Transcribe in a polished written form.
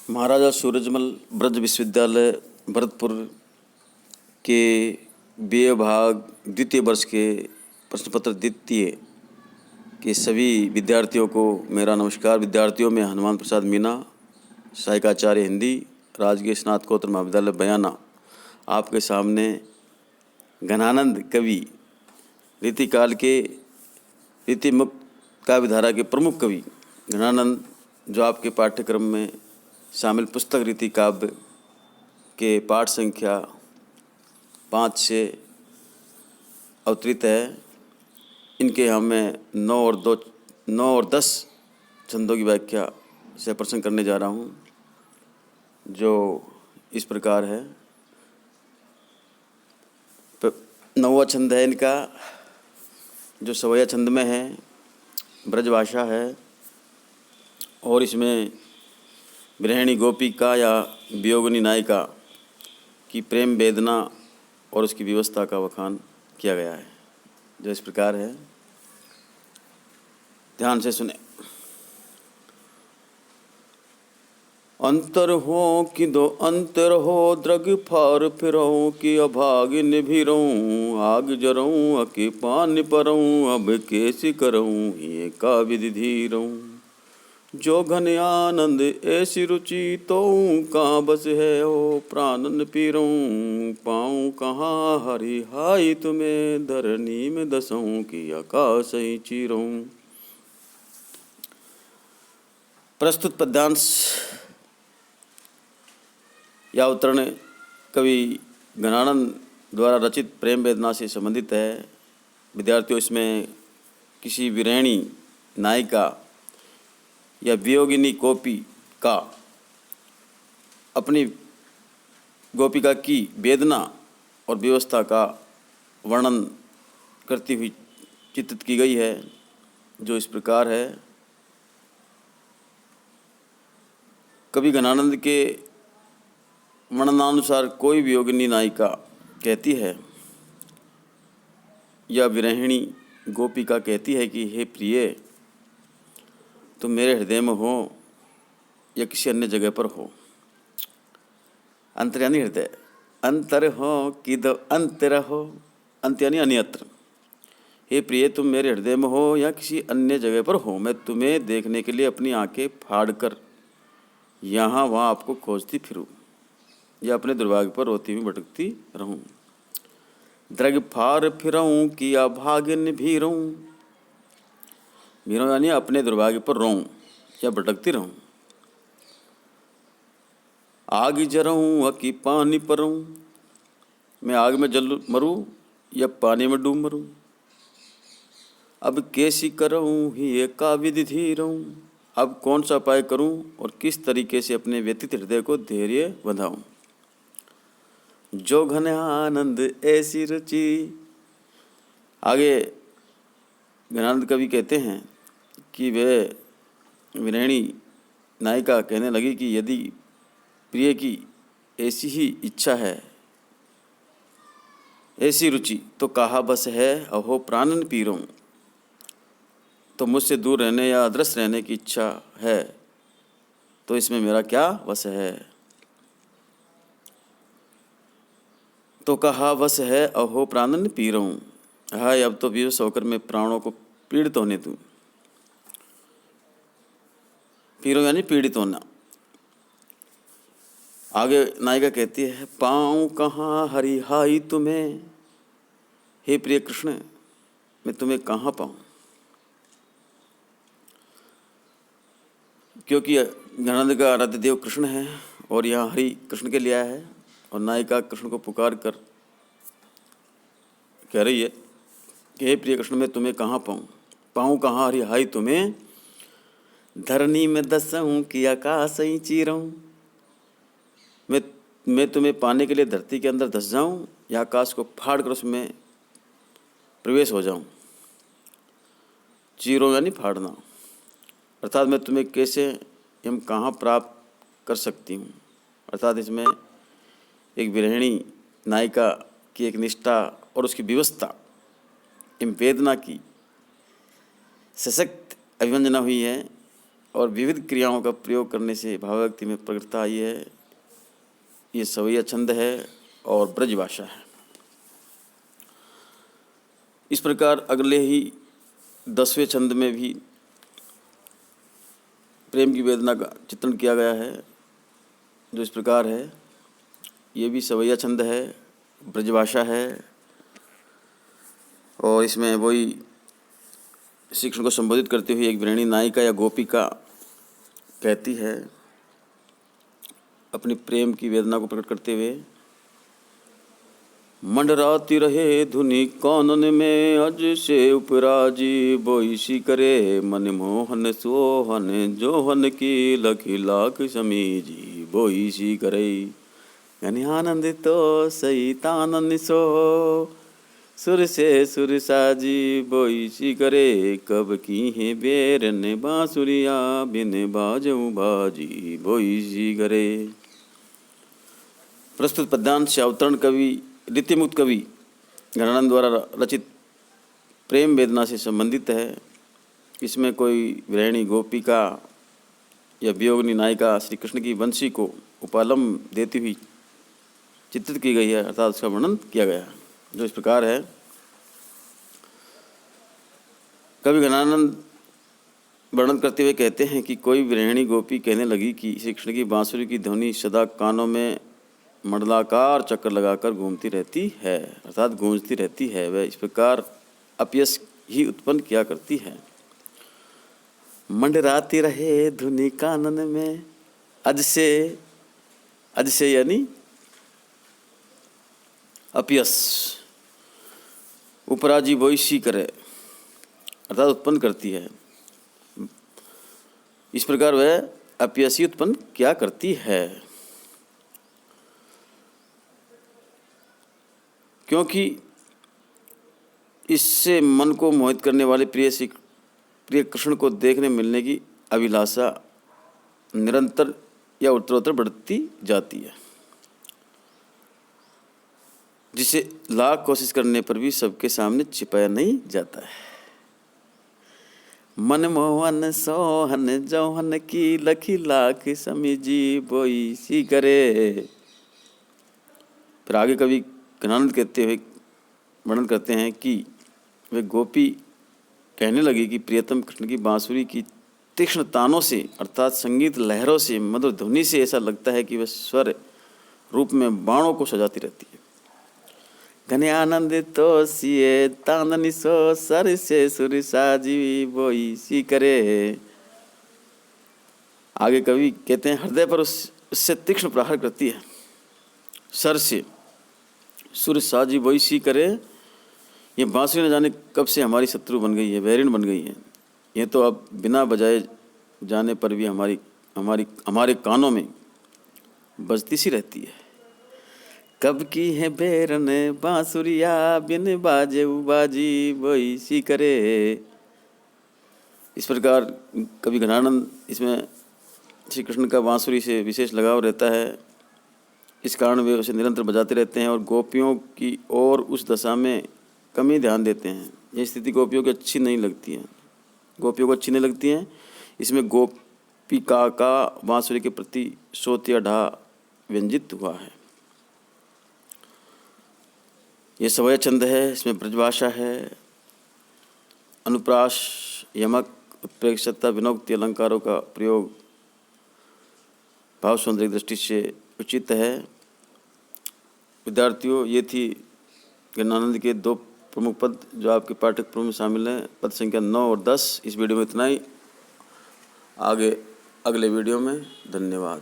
महाराजा सूरजमल ब्रज विश्वविद्यालय भरतपुर के बीए भाग द्वितीय वर्ष के प्रश्नपत्र द्वितीय के सभी विद्यार्थियों को मेरा नमस्कार। विद्यार्थियों में हनुमान प्रसाद मीना, सहायकाचार्य हिंदी, राजकीय स्नातकोत्तर महाविद्यालय बयाना, आपके सामने घनानंद कवि, रीतिकाल के रीतिमुक्त काव्यधारा के प्रमुख कवि घनानंद, जो आपके पाठ्यक्रम में शामिल पुस्तक रीति काव्य के पाठ संख्या 5 से अवतरित है। इनके हमें 9 और 10 छंदों की व्याख्या से प्रसंग करने जा रहा हूँ, जो इस प्रकार है। 9वां छंद है इनका, जो सवैया छंद में है, ब्रजभाषा है और इसमें गृहिणी गोपिका या वियोगिनी नायिका की प्रेम वेदना और उसकी व्यवस्था का बखान किया गया है, जो इस प्रकार है। ध्यान से सुने। अंतर हो कि दो अंतर हो, द्रग फार फिरऊँ कि अभागिन भिरऊँ, आग जरऊँ अकि पान परऊँ, अब कैसी करऊँ ये का विधि धीरऊँ। जो घन आनंद ऐसी रुचि तो कहाँ बस है हो, प्राणन पीरूँ पाऊँ कहाँ हरि हाई तुम्हें, धरनी में दसऊँ कि आकाश ही चीरूँ। प्रस्तुत पद्यांश या अवतरण कवि घनानंद द्वारा रचित प्रेम वेदना से संबंधित है। विद्यार्थियों, इसमें किसी विरहिणी नायिका या वियोगिनी गोपिका अपनी गोपिका की वेदना और व्यवस्था का वर्णन करती हुई चित्रित की गई है, जो इस प्रकार है। कवि घनानंद के वर्णनानुसार कोई वियोगिनी नायिका कहती है या विरहिणी गोपिका कहती है कि हे प्रिय, तुम मेरे हृदय में हो या किसी अन्य जगह पर हो। अंतर यानी हृदय, अंतर हो कि दो अंतर हो, अंत यानी अन्यत्र। हे प्रिय, तुम मेरे हृदय में हो या किसी अन्य जगह पर हो, मैं तुम्हें देखने के लिए अपनी आंखें फाड़कर यहाँ वहाँ आपको खोजती फिरूं या अपने दुर्भाग्य पर रोती हुई भटकती रहूं। द्रग फार फिरऊँ कि अभागिन भीरूं, भीरूं यानी अपने दुर्भाग्य पर रोऊं या भटकती रहूं। आग जरऊँ अकि पानी परऊँ, मैं आग में जल मरूं या पानी में डूब मरूं। अब कैसी करऊँ ही का विधि धीरूं, अब कौन सा उपाय करूं और किस तरीके से अपने व्यतीत हृदय को धैर्य बंधाऊं। जो घन आनंद ऐसी रुचि, आगे घनानंद कवि कहते हैं कि वे विरहिणी नायिका कहने लगी कि यदि प्रिय की ऐसी ही इच्छा है, ऐसी रुचि, तो कहा बस है अहो प्राणन पीरूं। तो मुझसे दूर रहने या अदृश्य रहने की इच्छा है, तो इसमें मेरा क्या वश है। तो कहा वश है अहो प्राणन पीरूं, हाय अब तो विवश होकर मैं प्राणों को पीड़ित होने दूं। पीरूं यानी पीड़ित होना। आगे नायिका कहती है, पाऊँ कहाँ हरि हाई तुम्हें, हे प्रिय कृष्ण, मैं तुम्हें कहाँ पाऊँ। क्योंकि घनानंद का आराध्य देव कृष्ण है और यहाँ हरि कृष्ण के लिए आया है, और नायिका कृष्ण को पुकार कर कह रही है कि हे प्रिय कृष्ण, मैं तुम्हें कहाँ पाऊँ, पाऊँ कहाँ हरि हाई तुम्हें, धरनी में दसऊँ कि आकाश ही चीरूं। मैं तुम्हें पाने के लिए धरती के अंदर धस जाऊं या आकाश को फाड़ कर उसमें प्रवेश हो जाऊं। चीरों यानी फाड़ना, अर्थात मैं तुम्हें कैसे एवं कहाँ प्राप्त कर सकती हूँ। अर्थात इसमें एक विरहिणी नायिका की एक निष्ठा और उसकी व्यवस्था एवं वेदना की सशक्त अभिव्यंजना हुई है और विविध क्रियाओं का प्रयोग करने से भावाव्यक्ति में प्रकटता आई है। ये सवैया छंद है और ब्रजभाषा है। इस प्रकार अगले ही 10वें छंद में भी प्रेम की वेदना का चित्रण किया गया है, जो इस प्रकार है। ये भी सवैया छंद है, ब्रजभाषा है और इसमें वही श्री कृष्ण को संबोधित करते हुए एक विरणी नायिका या गोपिका कहती है अपनी प्रेम की वेदना को प्रकट करते हुए, मंडराती रहे धुनि कानन में, अज से उपराजी बोईसी करे, मन मोहन सोहन जोहन की लखी लाख समीजी बोईसी करे, घन आनंद तो सहितानंद सो, सुर से सुर साजी बोईसी करे, कब की है बेरन बांसुरिया बिन बाजऊ बाजी बोईसी करे। प्रस्तुत पद्यांश से अवतरण कवि रीतिमुक्त कवि घनानंद द्वारा रचित प्रेम वेदना से संबंधित है। इसमें कोई विरहिणी गोपिका या वियोगिनी नायिका श्री कृष्ण की वंशी को उपालम देती हुई चित्रित की गई है, अर्थात उसका वर्णन किया गया है, जो इस प्रकार है। कवि घनानंद वर्णन करते हुए कहते हैं कि कोई विरहिणी गोपी कहने लगी कि श्री कृष्ण की बांसुरी की ध्वनि सदा कानों में मंडलाकार चक्कर लगाकर घूमती रहती है, अर्थात गूंजती रहती है। वह इस प्रकार अपयश ही उत्पन्न किया करती है। मंडराती रहे धुनि कानन में, अज से यानी अपयश, उपराजी बोईसी करे, अर्थात उत्पन्न करती है। इस प्रकार वह अपयशी उत्पन्न क्या करती है, क्योंकि इससे मन को मोहित करने वाले प्रिय कृष्ण को देखने मिलने की अभिलाषा निरंतर या उत्तरोत्तर बढ़ती जाती है, जिसे लाख कोशिश करने पर भी सबके सामने छिपाया नहीं जाता है। मन मोहन सोहन जौहन की लखी लाख समीजी बोईसी करे। फिर आगे कवि घनानंद कहते हुए वर्णन करते हैं कि वे गोपी कहने लगी कि प्रियतम कृष्ण की बांसुरी की तीक्ष्ण तानों से, अर्थात संगीत लहरों से, मधुर ध्वनि से ऐसा लगता है कि वह स्वर रूप में बाणों को सजाती रहती है। घने आनंद तो सिए ताननी सो, सर से सुर साजी बोईसी करे। आगे कवि कहते हैं हृदय पर उससे तीक्ष्ण प्रहार करती है, सर से सुर साजी बोईसी करे। ये बांसुरी न जाने कब से हमारी शत्रु बन गई है, बैरिन बन गई है। ये तो अब बिना बजाए जाने पर भी हमारे कानों में बजती सी रहती है। कब की है बेरन बांसुरिया बिन बाजे बाजी बोईसी करे। इस प्रकार कवि घनानंद इसमें श्री कृष्ण का बांसुरी से विशेष लगाव रहता है, इस कारण वे उसे निरंतर बजाते रहते हैं और गोपियों की ओर उस दशा में कम ही ध्यान देते हैं। यह स्थिति गोपियों को अच्छी नहीं लगती है। इसमें गोपिका का बांसुरी के प्रति शोथ या ढा व्यंजित हुआ है। यह सवैया छंद है, इसमें ब्रजभाषा है। अनुप्रास, यमक, उत्प्रेक्षता, विनोक्ति अलंकारों का प्रयोग भाव सौंदर्य दृष्टि से उचित है। विद्यार्थियों, ये थी घनानंद के 2 प्रमुख पद जो आपके पाठ्यक्रम में शामिल हैं, पद संख्या 9 और 10। इस वीडियो में इतना ही, आगे अगले वीडियो में। धन्यवाद।